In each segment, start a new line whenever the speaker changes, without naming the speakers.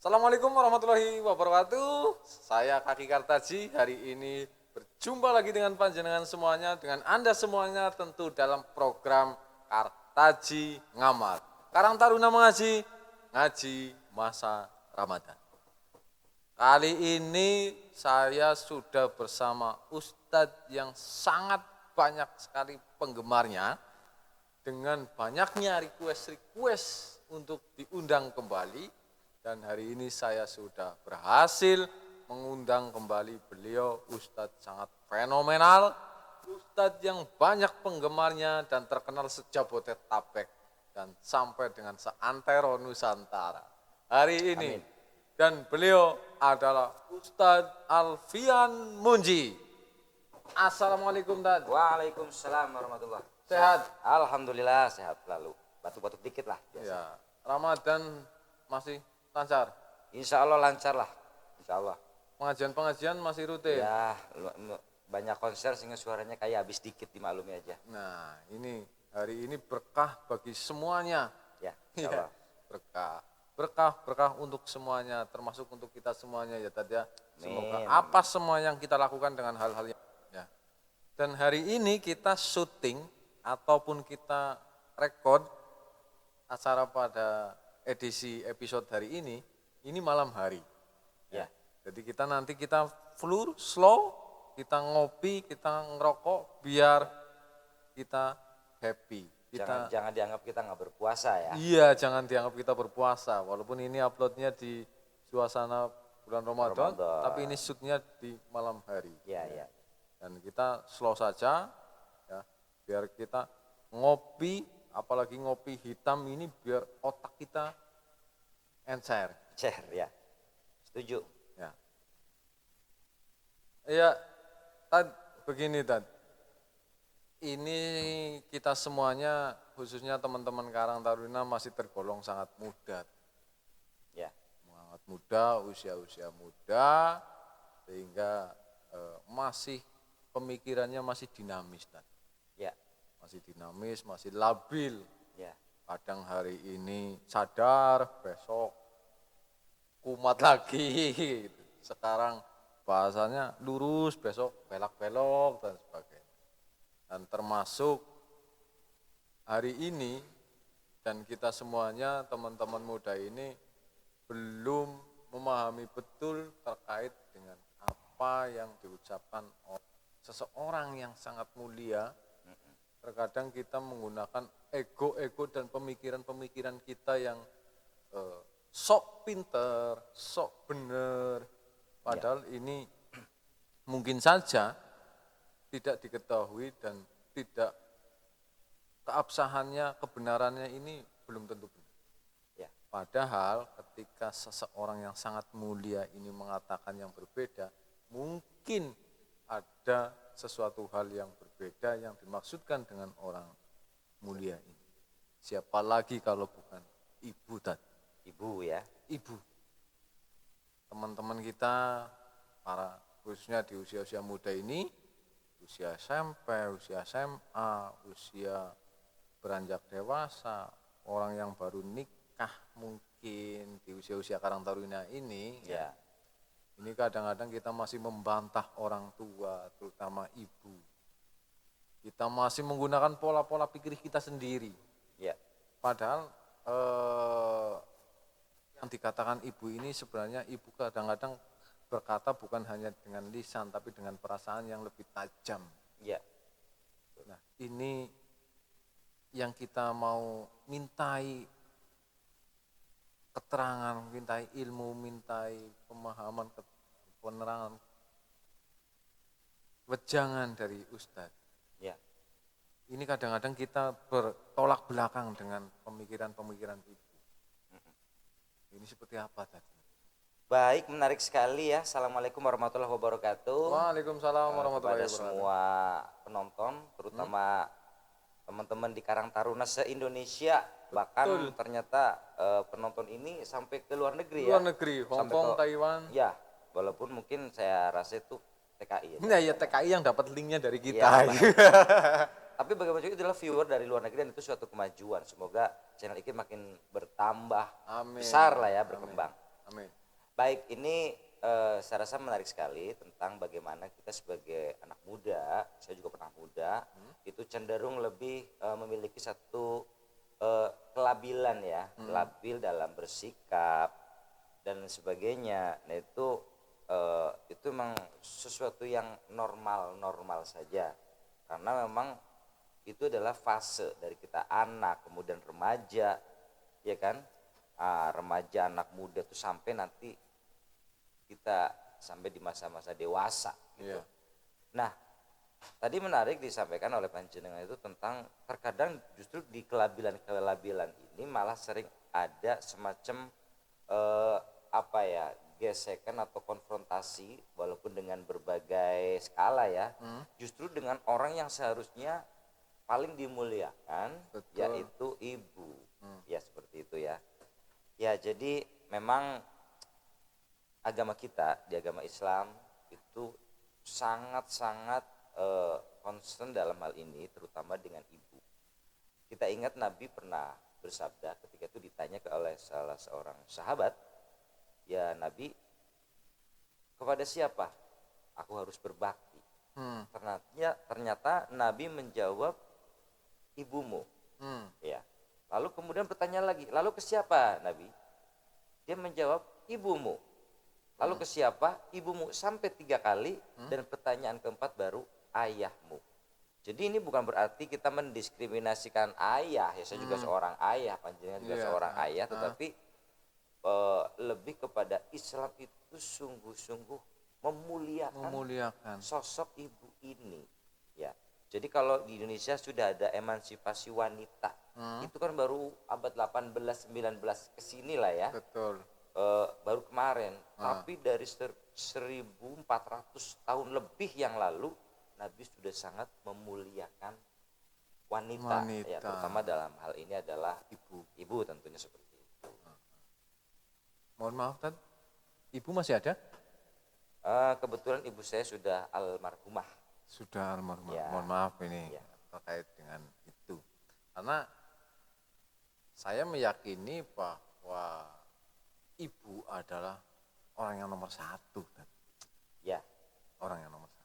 Assalamualaikum warahmatullahi wabarakatuh. Saya Kaki Kartaji. Hari ini berjumpa lagi dengan panjenengan semuanya, dengan Anda semuanya tentu dalam program Kartaji Ngamal. Karang Taruna Mengaji, ngaji masa Ramadan. Kali ini saya sudah bersama Ustadz yang sangat banyak sekali penggemarnya, dengan banyaknya request untuk diundang kembali. Dan hari ini saya sudah berhasil mengundang kembali beliau, Ustadz sangat fenomenal, Ustadz yang banyak penggemarnya dan terkenal sejabodetabek dan sampai dengan seantero Nusantara. Hari ini, amin. Dan beliau adalah Ustadz Alfian Munji. Assalamualaikum, Tad.
Waalaikumsalam warahmatullahi.
Sehat?
Alhamdulillah sehat selalu. Batuk-batuk dikit lah biasa.
Ya, Ramadan masih lancar?
Insya Allah lancar lah, insya Allah.
Pengajian-pengajian masih rutin?
Ya, banyak konser sehingga suaranya kayak habis dikit, dimaklumi aja.
Nah, ini hari ini berkah bagi semuanya.
Ya, insya Allah.
Berkah untuk semuanya, termasuk untuk kita semuanya ya Tad ya. Semoga apa semua yang kita lakukan dengan hal-hal yang ya. Dan hari ini kita syuting ataupun kita rekod acara pada edisi episode hari ini malam hari.
Ya.
Jadi kita slow, kita ngopi, kita ngerokok biar kita happy.
Jangan dianggap kita nggak berpuasa ya.
Iya, jangan dianggap kita berpuasa. Walaupun ini uploadnya di suasana bulan Ramadan. Tapi ini shootnya di malam hari.
Iya.
Dan kita slow saja, ya, biar kita ngopi. Apalagi ngopi hitam ini biar otak kita encer.
Ya, setuju.
Ya. Iya, Tad, begini Tad. Ini kita semuanya, khususnya teman-teman Karang Taruna masih tergolong sangat muda.
Ya.
Sangat muda, usia muda, sehingga masih pemikirannya masih dinamis Tad.
Ya.
Masih dinamis, masih labil.
Ya.
Kadang hari ini sadar, besok kumat lagi. Sekarang bahasanya lurus, besok belak-belok dan sebagainya. Dan termasuk hari ini dan kita semuanya teman-teman muda ini belum memahami betul terkait dengan apa yang diucapkan oleh seseorang yang sangat mulia. Terkadang kita menggunakan ego dan pemikiran-pemikiran kita yang sok pinter, sok bener. Padahal ini mungkin saja tidak diketahui dan tidak keabsahannya, kebenarannya ini belum tentu benar.
Ya.
Padahal ketika seseorang yang sangat mulia ini mengatakan yang berbeda, mungkin ada sesuatu hal yang berbeda yang dimaksudkan dengan orang mulia ini. Siapa lagi kalau bukan ibu Tad?
Ibu ya.
Ibu. Teman-teman kita, khususnya di usia-usia muda ini, usia SMP, usia SMA, usia beranjak dewasa, orang yang baru nikah mungkin di usia-usia Karang Taruna ini,
ya.
Ini kadang-kadang kita masih membantah orang tua, terutama ibu. Kita masih menggunakan pola-pola pikir kita sendiri.
Ya.
Padahal yang dikatakan ibu ini sebenarnya ibu kadang-kadang berkata bukan hanya dengan lisan, tapi dengan perasaan yang lebih tajam.
Ya.
Nah, ini yang kita mau mintai keterangan, mintai ilmu, mintai pemahaman, penerangan, wejangan dari Ustadz.
Ya.
Ini kadang-kadang kita bertolak belakang dengan pemikiran-pemikiran ibu. Ini seperti apa tadi?
Baik, menarik sekali ya. Assalamualaikum warahmatullahi wabarakatuh.
Waalaikumsalam warahmatullahi wabarakatuh.
Kepada semua penonton, terutama teman-teman di Karang Taruna se-Indonesia. Bahkan ternyata penonton ini sampai ke luar negeri ya.
Luar negeri, Hongkong, Taiwan.
Ya, walaupun mungkin saya rasa itu TKI.
Nah ya TKI yang dapat linknya dari kita.
Ya, tapi bagaimana juga itulah viewer dari luar negeri dan itu suatu kemajuan. Semoga channel ini makin bertambah.
Amin.
Besar lah ya, berkembang.
Amin.
Baik, ini saya rasa menarik sekali tentang bagaimana kita sebagai anak muda, saya juga pernah muda, itu cenderung lebih memiliki satu kelabilan ya, labil dalam bersikap dan sebagainya. Nah itu memang sesuatu yang normal saja, karena memang itu adalah fase dari kita anak, kemudian remaja, ya kan? Remaja, anak muda tuh sampai nanti kita sampai di masa-masa dewasa gitu.
Iya.
Nah, tadi menarik disampaikan oleh panjenengan itu tentang terkadang justru di kelabilan ini malah sering ada semacam apa ya, gesekan atau konfrontasi walaupun dengan berbagai skala ya. Justru dengan orang yang seharusnya paling dimuliakan,
Betul.
yaitu ibu. Ya seperti itu ya. Ya, jadi memang agama kita di agama Islam itu sangat-sangat concern dalam hal ini, terutama dengan ibu. Kita ingat Nabi pernah bersabda ketika itu ditanya oleh salah seorang sahabat, ya Nabi, kepada siapa aku harus berbakti? Ternyata Nabi menjawab, ibumu. Ya. Lalu kemudian bertanya lagi, lalu ke siapa Nabi? Dia menjawab, ibumu. Lalu ke siapa? Ibumu, sampai 3 kali. Dan pertanyaan keempat baru, ayahmu. Jadi ini bukan berarti kita mendiskriminasikan ayah, ya saya juga seorang ayah, panjenengan juga seorang ayah, tetapi lebih kepada Islam itu sungguh-sungguh memuliakan sosok ibu ini. Ya. Jadi kalau di Indonesia sudah ada emansipasi wanita, itu kan baru abad 18, 19 kesini lah ya.
Betul.
Baru kemarin, tapi dari 1400 tahun lebih yang lalu Nabi sudah sangat memuliakan wanita. Ya, terutama dalam hal ini adalah ibu tentunya seperti itu.
Mohon maaf Tad, ibu masih ada?
Kebetulan ibu saya sudah almarhumah.
Sudah almarhumah.
Ya.
Mohon maaf ini
Ya.
terkait dengan itu. Karena saya meyakini bahwa ibu adalah orang yang nomor 1.
Ya.
Orang yang nomor 1.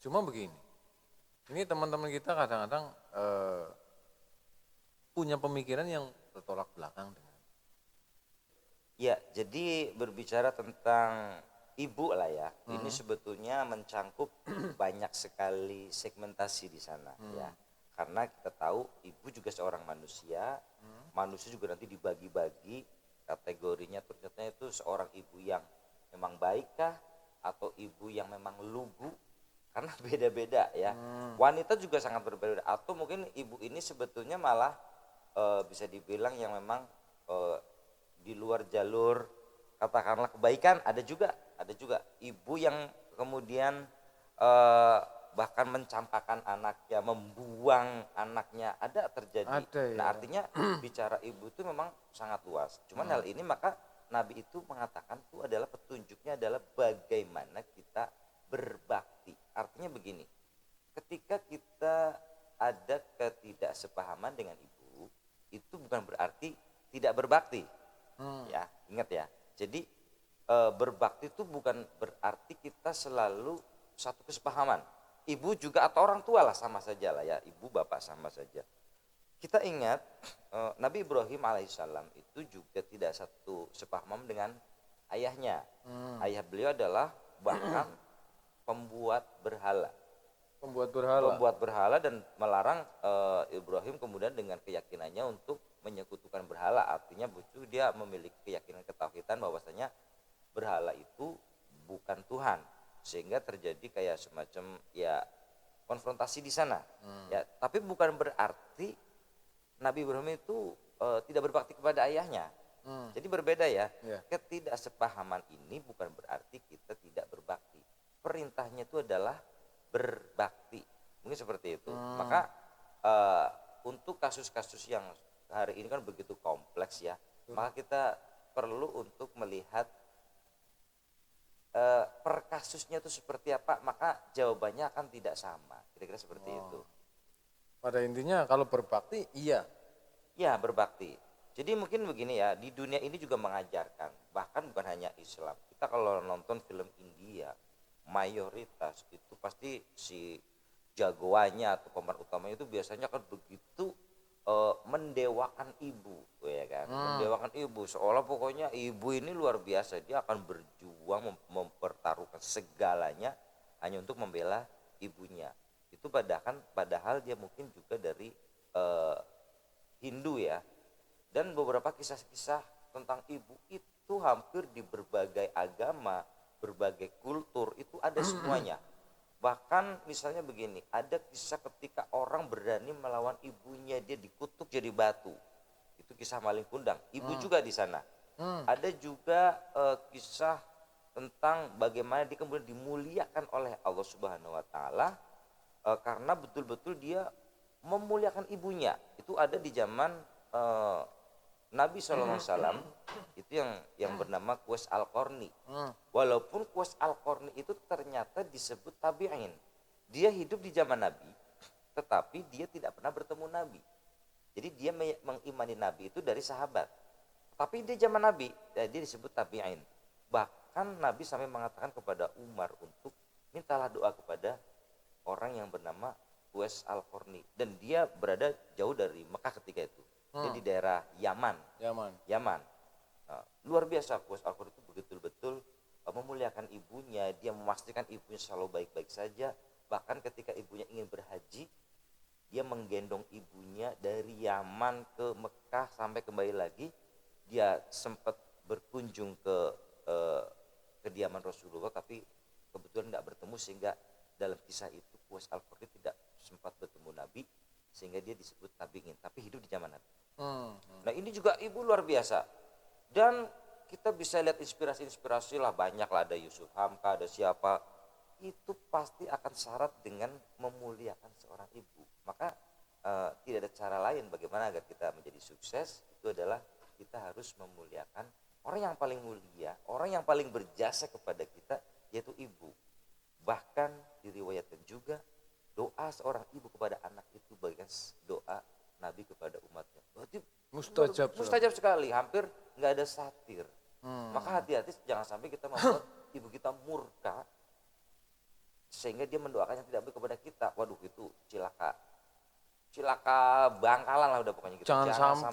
Cuma begini, ini teman-teman kita kadang-kadang punya pemikiran yang bertolak belakang dengan.
Ya, jadi berbicara tentang ibu lah ya, ini sebetulnya mencangkup banyak sekali segmentasi di sana ya. Karena kita tahu ibu juga seorang manusia, manusia juga nanti dibagi-bagi kategorinya, ternyata itu seorang ibu yang memang baikkah atau ibu yang memang lugu, karena beda-beda ya. Wanita juga sangat berbeda, atau mungkin ibu ini sebetulnya malah bisa dibilang yang memang di luar jalur katakanlah kebaikan. Ada juga ibu yang kemudian bahkan mencampakkan anaknya, membuang anaknya, ada terjadi.
Ada, ya.
Nah artinya bicara ibu itu memang sangat luas. Cuman hal ini maka Nabi itu mengatakan itu adalah petunjuknya adalah bagaimana kita berbakti. Artinya begini, ketika kita ada ketidaksepahaman dengan ibu, itu bukan berarti tidak berbakti. Ya, ingat ya. Jadi berbakti itu bukan berarti kita selalu satu kesepahaman. Ibu juga atau orang tua lah sama saja lah ya, ibu bapak sama saja. Kita ingat Nabi Ibrahim alaihissalam itu juga tidak satu sepahaman dengan ayahnya. Ayah beliau adalah bahkan pembuat berhala. Pembuat berhala dan melarang Ibrahim kemudian dengan keyakinannya untuk menyekutukan berhala. Artinya butuh dia memiliki keyakinan ketauhidan bahwasanya berhala itu bukan Tuhan, sehingga terjadi kayak semacam ya konfrontasi di sana. Ya, tapi bukan berarti Nabi Ibrahim itu tidak berbakti kepada ayahnya. Jadi berbeda ya. Ketidaksepahaman ini bukan berarti kita tidak berbakti. Perintahnya itu adalah berbakti. Mungkin seperti itu. Maka untuk kasus-kasus yang hari ini kan begitu kompleks ya, maka kita perlu untuk melihat per kasusnya itu seperti apa, maka jawabannya akan tidak sama. Kira-kira seperti itu.
Pada intinya kalau berbakti iya.
Ya, berbakti. Jadi mungkin begini ya, di dunia ini juga mengajarkan, bahkan bukan hanya Islam. Kita kalau nonton film India, mayoritas itu pasti si jagoannya atau pemeran utamanya itu biasanya kan begitu mendewakan ibu, ya kan? Mendewakan ibu, seolah pokoknya ibu ini luar biasa, dia akan berjuang mempertaruhkan segalanya hanya untuk membela ibunya. Itu padahal dia mungkin juga dari Hindu ya. Dan beberapa kisah-kisah tentang ibu itu hampir di berbagai agama, berbagai kultur itu ada semuanya. Bahkan misalnya begini, ada kisah ketika orang berani melawan ibunya, dia dikutuk jadi batu. Itu kisah maling kundang, ibu juga di sana. Ada juga kisah tentang bagaimana dia kemudian dimuliakan oleh Allah Subhanahu wa taala karena betul-betul dia memuliakan ibunya. Itu ada di zaman Nabi SAW, itu yang bernama Qais Al-Qarni. Walaupun Qais Al-Qarni itu ternyata disebut tabi'in. Dia hidup di zaman Nabi, tetapi dia tidak pernah bertemu Nabi. Jadi dia mengimani Nabi itu dari sahabat. Tapi di zaman Nabi, dia disebut tabi'in. Bahkan Nabi sampai mengatakan kepada Umar untuk mintalah doa kepada orang yang bernama Qais Al-Qarni. Dan dia berada jauh dari Mekah ketika itu. Dia di daerah Yaman. Nah, luar biasa Qais Al-Qarni itu betul-betul memuliakan ibunya, dia memastikan ibunya selalu baik-baik saja. Bahkan ketika ibunya ingin berhaji, dia menggendong ibunya dari Yaman ke Mekah sampai kembali lagi. Dia sempat berkunjung ke kediaman Rasulullah, tapi kebetulan nggak bertemu, sehingga dalam kisah itu Qais Al-Qarni tidak sempat bertemu Nabi, sehingga dia disebut tabi'in, tapi hidup di zaman Nabi. Nah ini juga ibu luar biasa, dan kita bisa lihat inspirasi lah, banyak lah, ada Yusuf Hamka, ada siapa, itu pasti akan syarat dengan memuliakan seorang ibu. Maka tidak ada cara lain bagaimana agar kita menjadi sukses, itu adalah kita harus memuliakan orang yang paling mulia, orang yang paling berjasa kepada kita, yaitu ibu. Bahkan diriwayatkan juga doa seorang ibu kepada anak itu bagian doa Nabi kepada umatnya. Berarti mustajab sekali, hampir nggak ada satir. Maka hati-hati jangan sampai kita membuat ibu kita murka sehingga dia mendoakan yang tidak baik kepada kita. Waduh, itu cilaka bangkalan lah udah pokoknya gitu.
Jangan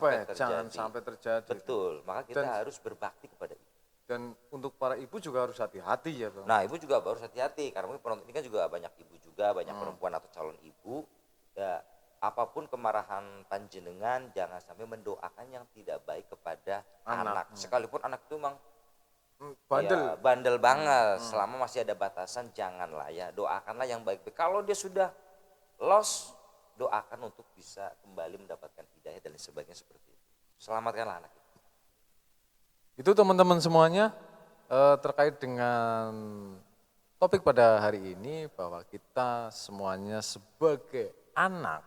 sampai terjadi.
Betul, maka kita harus berbakti kepada ibu.
Dan untuk para ibu juga harus hati-hati ya Bang.
Nah ibu juga harus hati-hati, karena mungkin penonton ini kan juga banyak ibu juga, banyak perempuan atau calon ibu. Ya, apapun kemarahan panjenengan, jangan sampai mendoakan yang tidak baik kepada anak. Sekalipun anak itu memang bandel banget, selama masih ada batasan janganlah ya, doakanlah yang baik-baik. Kalau dia sudah lost, doakan untuk bisa kembali mendapatkan hidayah dan sebagainya seperti itu. Selamatkanlah anak itu.
Itu teman-teman semuanya terkait dengan topik pada hari ini, bahwa kita semuanya sebagai anak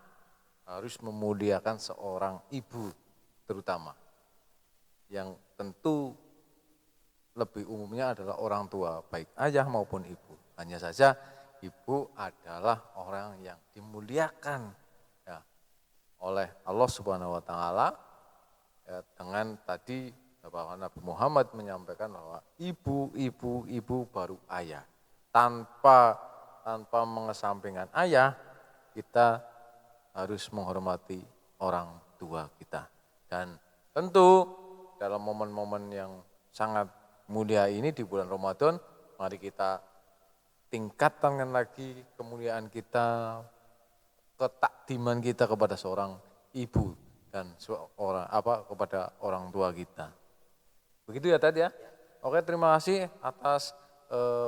harus memuliakan seorang ibu terutama, yang tentu lebih umumnya adalah orang tua, baik ayah maupun ibu. Hanya saja ibu adalah orang yang dimuliakan ya, oleh Allah Subhanahu wa taala ya, dengan tadi bahwa Nabi Muhammad menyampaikan bahwa ibu baru ayah. Tanpa mengesampingkan ayah, kita harus menghormati orang tua kita. Dan tentu dalam momen-momen yang sangat mulia ini di bulan Ramadan, mari kita tingkatkan lagi kemuliaan kita, ketakdiman kita kepada seorang ibu dan kepada orang tua kita. Begitu ya tadi ya. Oke, terima kasih atas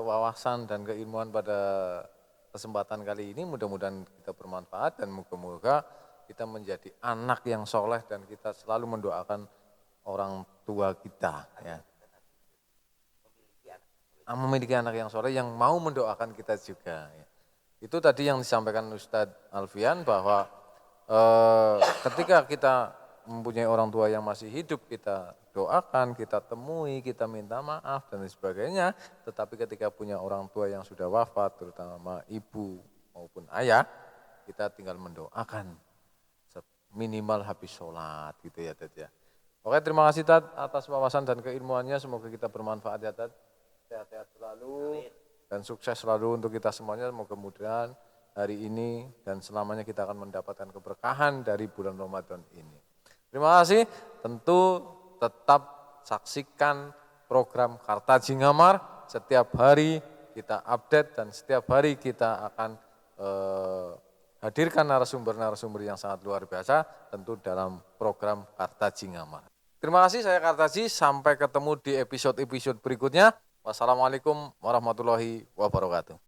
wawasan dan keilmuan pada kesempatan kali ini. Mudah-mudahan kita bermanfaat dan moga-moga kita menjadi anak yang soleh dan kita selalu mendoakan orang tua kita. Ya. Memiliki anak yang soleh yang mau mendoakan kita juga. Ya. Itu tadi yang disampaikan Ustadz Alfian, bahwa ketika kita mempunyai orang tua yang masih hidup, kita doakan, kita temui, kita minta maaf dan sebagainya. Tetapi ketika punya orang tua yang sudah wafat, terutama ibu maupun ayah, kita tinggal mendoakan minimal habis sholat gitu ya Dad ya. Oke, terima kasih Tat atas wawasan dan keilmuannya. Semoga kita bermanfaat ya Tat. Sehat-sehat selalu dan sukses selalu untuk kita semuanya. Mudah-mudahan hari ini dan selamanya kita akan mendapatkan keberkahan dari bulan Ramadan ini. Terima kasih. Tentu tetap saksikan program Kartaji Ngamar. Setiap hari kita update dan setiap hari kita akan hadirkan narasumber-narasumber yang sangat luar biasa tentu dalam program Kartaji Ngamar. Terima kasih, saya Kartaji. Sampai ketemu di episode-episode berikutnya. Wassalamualaikum warahmatullahi wabarakatuh.